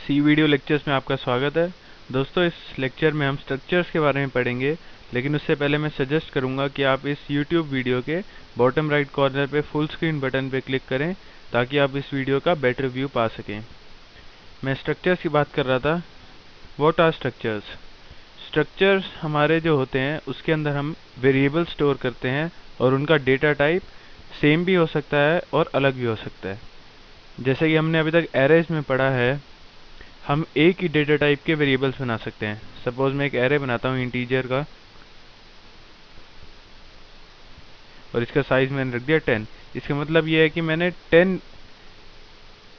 सी video lectures में आपका स्वागत है। दोस्तों, इस लेक्चर में हम स्ट्रक्चर्स के बारे में पढ़ेंगे, लेकिन उससे पहले मैं सजेस्ट करूंगा कि आप इस YouTube वीडियो के बॉटम राइट कॉर्नर पे फुल स्क्रीन बटन पे क्लिक करें ताकि आप इस वीडियो का बेटर व्यू पा सकें। मैं स्ट्रक्चर्स की बात कर रहा था। What are structures? स्ट्रक्चर्स हमारे जो होते हैं उसके अंदर हम वेरिएबल स्टोर करते हैं और उनका डेटा टाइप सेम भी हो सकता है और अलग भी हो सकता है। जैसे कि हमने अभी तक एरेज में पढ़ा है, हम एक ही डेटा टाइप के वेरिएबल्स बना सकते हैं। सपोज मैं एक एरे बनाता हूँ इंटीजर का और इसका साइज मैंने रख दिया 10। इसका मतलब ये है कि मैंने 10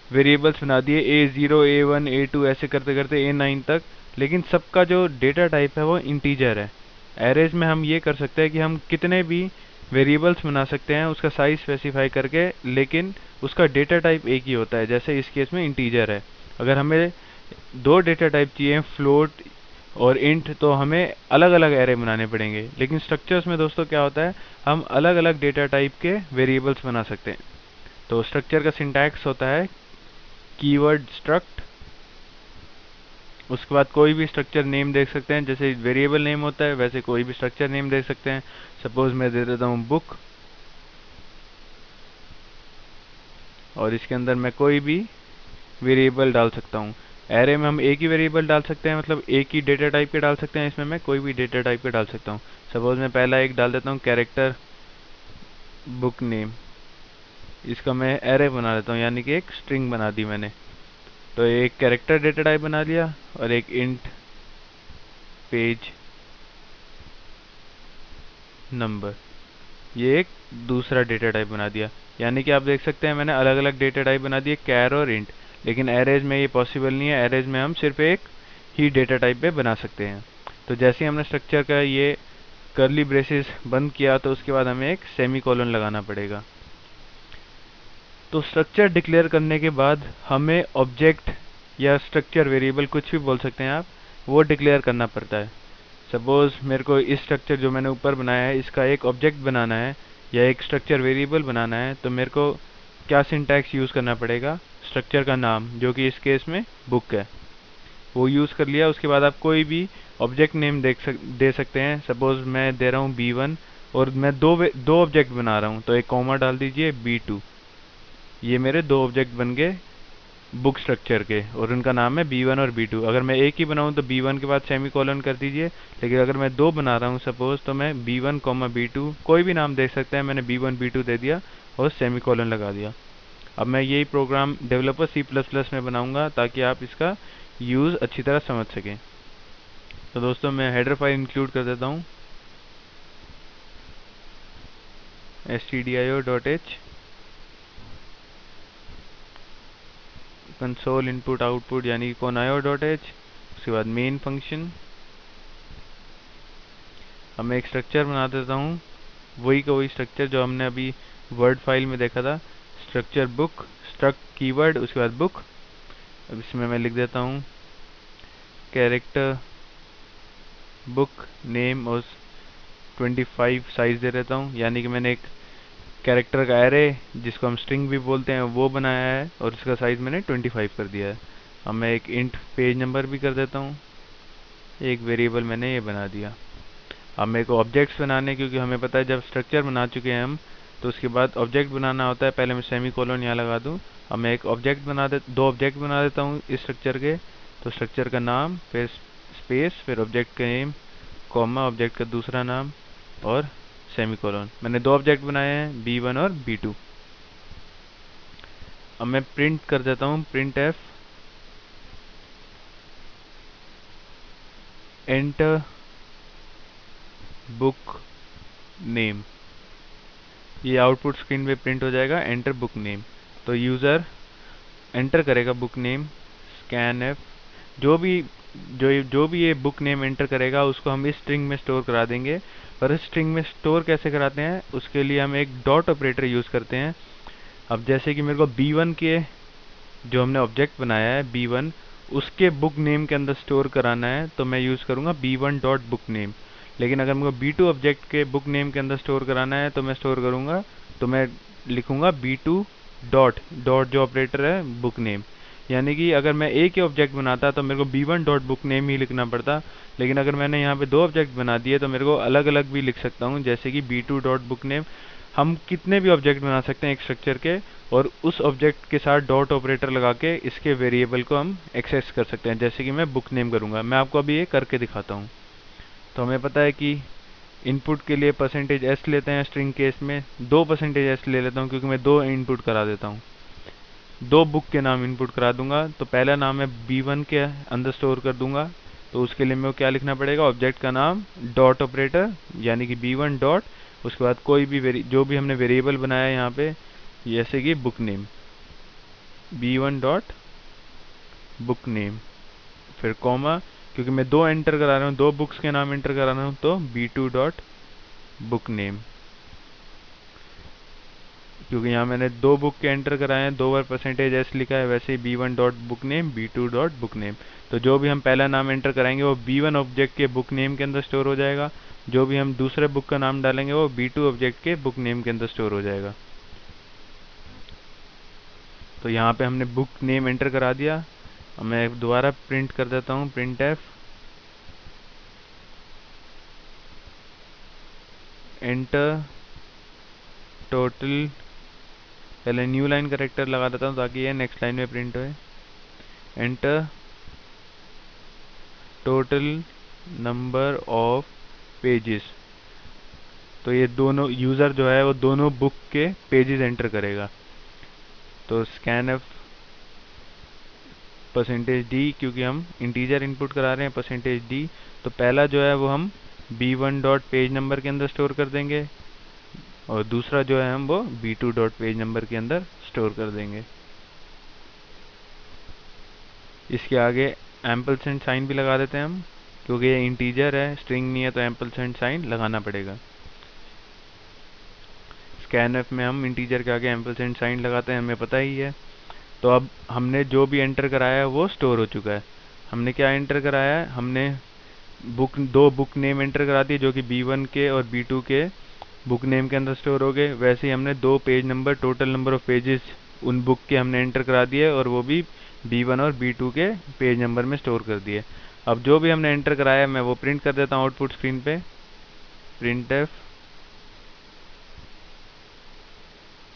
वेरिएबल्स बना दिए, A0 A1 A2 ऐसे करते करते A9 तक, लेकिन सबका जो डेटा टाइप है वो इंटीजर है। एरेज में हम ये कर सकते हैं कि हम कितने भी वेरिएबल्स बना सकते हैं उसका साइज स्पेसिफाई करके, लेकिन उसका डेटा टाइप एक ही होता है। जैसे इस केस में इंटीजर है। अगर हमें दो डेटा टाइप चाहिए, फ्लोट और इंट, तो हमें अलग अलग एरे बनाने पड़ेंगे। लेकिन स्ट्रक्चर्स में दोस्तों क्या होता है, हम अलग अलग डेटा टाइप के वेरिएबल्स बना सकते हैं। तो स्ट्रक्चर का सिंटैक्स होता है कीवर्ड स्ट्रक्ट, उसके बाद कोई भी स्ट्रक्चर नेम देख सकते हैं। जैसे वेरिएबल नेम होता है वैसे कोई भी स्ट्रक्चर नेम देख सकते हैं। सपोज मैं दे देता हूँ बुक, और इसके अंदर मैं कोई भी वेरिएबल डाल सकता हूँ। एरे में हम एक ही वेरिएबल डाल सकते हैं, मतलब एक ही डेटा टाइप के डाल सकते हैं। इसमें मैं कोई भी डेटा टाइप के डाल सकता हूँ। सपोज मैं पहला एक डाल देता हूँ कैरेक्टर बुक नेम, इसका मैं एरे बना देता हूँ, यानी कि एक स्ट्रिंग बना दी मैंने। तो एक कैरेक्टर डेटा टाइप बना लिया और एक इंट पेज नंबर, ये एक दूसरा डेटा टाइप बना दिया। यानी कि आप देख सकते हैं मैंने अलग अलग डेटा टाइप बना दिए, कैर और इंट। लेकिन एरेज में ये पॉसिबल नहीं है। एरेज में हम सिर्फ एक ही डेटा टाइप पे बना सकते हैं। तो जैसे ही हमने स्ट्रक्चर का ये कर्ली ब्रेसेस बंद किया तो उसके बाद हमें एक सेमी कॉलन लगाना पड़ेगा। तो स्ट्रक्चर डिक्लेयर करने के बाद हमें ऑब्जेक्ट या स्ट्रक्चर वेरिएबल कुछ भी बोल सकते हैं आप, वो डिक्लेयर करना पड़ता है। सपोज मेरे को इस स्ट्रक्चर जो मैंने ऊपर बनाया है इसका एक ऑब्जेक्ट बनाना है या एक स्ट्रक्चर वेरिएबल बनाना है, तो मेरे को क्या सिंटैक्स यूज़ करना पड़ेगा? स्ट्रक्चर का नाम, जो कि इस केस में बुक है, वो यूज़ कर लिया। उसके बाद आप कोई भी ऑब्जेक्ट नेम दे सकते हैं। सपोज मैं दे रहा हूँ B1 और मैं दो ऑब्जेक्ट बना रहा हूँ, तो एक कॉमा डाल दीजिए B2। ये मेरे दो ऑब्जेक्ट बन गए बुक स्ट्रक्चर के और उनका नाम है B1 और B2। अगर मैं एक ही बनाऊं तो B1 के बाद सेमी कॉलन कर दीजिए, लेकिन अगर मैं दो बना रहा हूं सपोज, तो मैं B1 B2 कोई भी नाम दे सकते हैं। मैंने B1 B2 दे दिया और सेमी कॉलन लगा दिया। अब मैं यही प्रोग्राम डेवलपर C++ में बनाऊंगा ताकि आप इसका यूज़ अच्छी तरह समझ सकें। तो दोस्तों मैं हेडर फाइल इंक्लूड कर देता हूँ, stdio.h, कंसोल इनपुट आउटपुट यानी कि conaio.h, उसके बाद मेन फंक्शन। अब मैं एक स्ट्रक्चर बना देता हूँ, वही का वही स्ट्रक्चर जो हमने अभी वर्ड फाइल में देखा था। स्ट्रक्चर बुक, स्ट्रक्ट कीवर्ड, उसके बाद बुक। अब इसमें मैं लिख देता हूँ कैरेक्टर बुक नेम और 25 साइज दे देता हूँ। यानी कि मैंने एक कैरेक्टर का एरे जिसको हम स्ट्रिंग भी बोलते हैं वो बनाया है और इसका साइज मैंने 25 कर दिया है। अब मैं एक इंट पेज नंबर भी कर देता हूँ, एक वेरिएबल मैंने ये बना दिया। अब मेरे को ऑब्जेक्ट्स बनाने, क्योंकि हमें पता है जब स्ट्रक्चर बना चुके हैं हम तो उसके बाद ऑब्जेक्ट बनाना होता है। पहले मैं सेमी कॉलन यहाँ लगा दूँ। अब मैं एक ऑब्जेक्ट दो ऑब्जेक्ट बना देता हूँ इस स्ट्रक्चर के। तो स्ट्रक्चर का नाम, फिर स्पेस, फिर ऑब्जेक्ट का नेम, कॉमा, ऑब्जेक्ट का दूसरा नाम और सेमी कॉलन। मैंने दो ऑब्जेक्ट बनाए हैं B1 और B2। अब मैं प्रिंट कर देता हूँ print F enter book name. ये आउटपुट स्क्रीन पे प्रिंट हो जाएगा एंटर बुक नेम। तो यूज़र एंटर करेगा बुक नेम, स्कैन एफ, जो भी ये बुक नेम एंटर करेगा उसको हम इस स्ट्रिंग में स्टोर करा देंगे। पर इस स्ट्रिंग में स्टोर कैसे कराते हैं, उसके लिए हम एक डॉट ऑपरेटर यूज़ करते हैं। अब जैसे कि मेरे को B1 के जो हमने ऑब्जेक्ट बनाया है B1, उसके बुक नेम के अंदर स्टोर कराना है, तो मैं यूज़ करूँगा B1 डॉट बुक नेम। लेकिन अगर मेरे को B2 ऑब्जेक्ट के बुक नेम के अंदर स्टोर कराना है तो मैं लिखूँगा B2 डॉट जो ऑपरेटर है बुक नेम। यानी कि अगर मैं एक ही ऑब्जेक्ट बनाता तो मेरे को b1 डॉट बुक नेम ही लिखना पड़ता, लेकिन अगर मैंने यहाँ पे दो ऑब्जेक्ट बना दिए तो मेरे को अलग अलग भी लिख सकता हूँ, जैसे कि b2 डॉट बुक नेम। हम कितने भी ऑब्जेक्ट बना सकते हैं एक स्ट्रक्चर के, और उस ऑब्जेक्ट के साथ डॉट ऑपरेटर लगा के इसके वेरिएबल को हम एक्सेस कर सकते हैं, जैसे कि मैं बुक नेम करूँगा। मैं आपको अभी ये करके दिखाता हूँ। तो हमें पता है कि इनपुट के लिए %s लेते हैं स्ट्रिंग केस में, 2 %s ले लेता हूँ क्योंकि मैं 2 इनपुट करा देता हूँ। 2 बुक के नाम इनपुट करा दूंगा, तो पहला नाम मैं b1 के अंदर स्टोर कर दूंगा। तो उसके लिए मेरे को क्या लिखना पड़ेगा, ऑब्जेक्ट का नाम डॉट ऑपरेटर यानी कि b1 डॉट, उसके बाद कोई भी जो भी हमने वेरिएबल बनाया है यहाँ पे, जैसे कि book name, b1 dot book name, फिर कॉमा, क्योंकि मैं 2 एंटर करा रहा हूँ, 2 बुक्स के नाम एंटर करा रहा हूँ, तो b2 डॉट बुक नेम, क्योंकि यहाँ मैंने 2 बुक के एंटर कराए हैं, 2 बार %s लिखा है, वैसे ही b1 dot book name, b2 dot book name. तो जो भी हम पहला नाम एंटर कराएंगे वो b1 ऑब्जेक्ट के बुक नेम के अंदर स्टोर हो जाएगा, जो भी हम दूसरे बुक का नाम डालेंगे वो b2 ऑब्जेक्ट के बुक नेम के अंदर स्टोर हो जाएगा। तो यहाँ पे हमने बुक नेम एंटर करा दिया। अब मैं दोबारा प्रिंट कर देता हूँ, प्रिंट एफ एंटर टोटल, पहले न्यू लाइन करेक्टर लगा देता हूँ ताकि ये नेक्स्ट लाइन में प्रिंट होए। Enter total number of pages, तो ये दोनों यूज़र जो है वो दोनों बुक के पेजेस एंटर करेगा। तो स्कैनफ %d, क्योंकि हम इंटीजर इनपुट करा रहे हैं %d, तो पहला जो है वो हम b1 डॉट पेज नंबर के अंदर स्टोर कर देंगे, और दूसरा जो है हम वो b2 डॉट पेज नंबर के अंदर स्टोर कर देंगे। इसके आगे एम्परसेंड साइन भी लगा देते हैं हम, क्योंकि ये इंटीजर है, स्ट्रिंग नहीं है, तो एम्परसेंड साइन लगाना पड़ेगा। स्कैनफ में हम इंटीजर के आगे एम्परसेंड साइन लगाते हैं, हमें पता ही है। तो अब हमने जो भी एंटर कराया है वो स्टोर हो चुका है। हमने क्या एंटर कराया है, हमने दो बुक नेम एंटर करा दिए जो कि b1 के और b2 के बुक नेम के अंदर स्टोर हो गए। वैसे ही हमने 2 page number, total number of pages उन बुक के हमने एंटर करा दिए, और वो भी b1 और b2 के पेज नंबर में स्टोर कर दिए। अब जो भी हमने एंटर कराया मैं वो प्रिंट कर देता हूँ आउटपुट स्क्रीन पे। प्रिंट एफ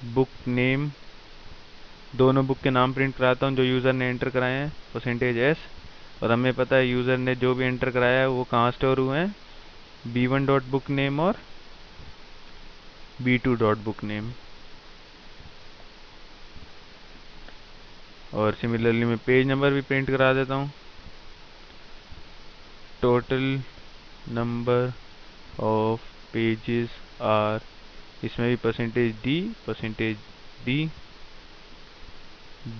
बुक नेम, दोनों बुक के नाम प्रिंट कराता हूँ जो यूज़र ने एंटर कराए हैं, %s, और हमें पता है यूज़र ने जो भी एंटर कराया है वो कहाँ स्टोर हुए हैं, b1 डॉट बुक नेम और b2 डॉट बुक नेम। और सिमिलरली मैं पेज नंबर भी प्रिंट करा देता हूँ, total number of pages are, इसमें भी %d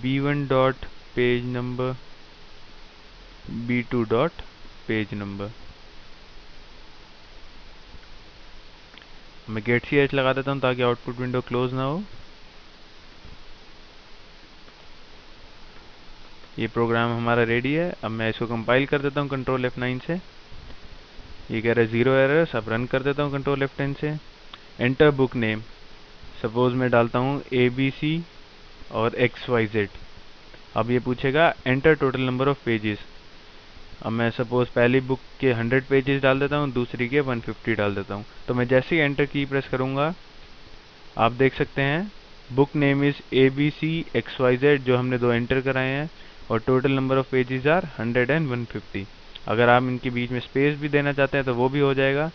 b1 dot page number, b2 dot page number. मैं गेट ch लगा देता हूँ ताकि आउटपुट विंडो क्लोज ना हो। ये प्रोग्राम हमारा रेडी है। अब मैं इसको कंपाइल कर देता हूँ कंट्रोल F9 से। ये कह रहा है 0 एरर्स, अब रन कर देता हूँ कंट्रोल F10 से। एंटर बुक नेम, सपोज मैं डालता हूँ ABC और XYZ। अब ये पूछेगा enter total number of pages. अब मैं सपोज पहली बुक के 100 पेजेस डाल देता हूँ, दूसरी के 150 डाल देता हूँ। तो मैं जैसे ही एंटर की प्रेस करूँगा आप देख सकते हैं book name is ABC XYZ, जो हमने 2 एंटर कराए हैं, और total number of pages are 100 and 150। अगर आप इनके बीच में स्पेस भी देना चाहते हैं तो वो भी हो जाएगा।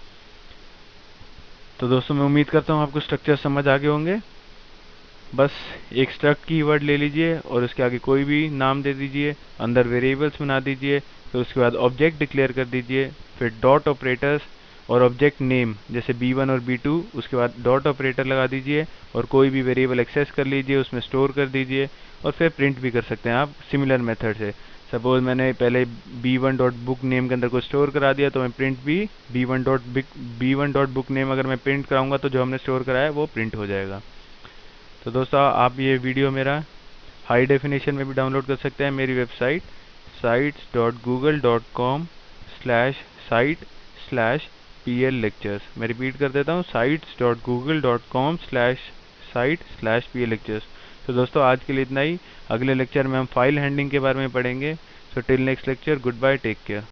तो दोस्तों मैं उम्मीद करता हूँ आपको स्ट्रक्चर समझ आ गए होंगे। बस एक स्ट्रक्ट कीवर्ड ले लीजिए और उसके आगे कोई भी नाम दे दीजिए, अंदर वेरिएबल्स बना दीजिए, फिर उसके बाद ऑब्जेक्ट डिक्लेयर कर दीजिए, फिर डॉट ऑपरेटर्स और ऑब्जेक्ट नेम जैसे b1 और b2, उसके बाद डॉट ऑपरेटर लगा दीजिए और कोई भी वेरिएबल एक्सेस कर लीजिए, उसमें स्टोर कर दीजिए, और फिर प्रिंट भी कर सकते हैं आप सिमिलर मेथड से। सपोज मैंने पहले b1 डॉट बुक नेम के अंदर को स्टोर करा दिया, तो मैं प्रिंट भी b1 डॉट बुक नेम अगर मैं प्रिंट कराऊंगा तो जो हमने स्टोर कराया है वो प्रिंट हो जाएगा। तो दोस्तों आप ये वीडियो मेरा हाई डेफिनेशन में भी डाउनलोड कर सकते हैं मेरी वेबसाइट sites.google.com/site/pl lectures। मैं रिपीट कर देता हूँ sites.google.com/site/pl lectures। तो दोस्तों आज के लिए इतना ही। अगले लेक्चर में हम फाइल हैंडलिंग के बारे में पढ़ेंगे। So till next lecture, goodbye, take care.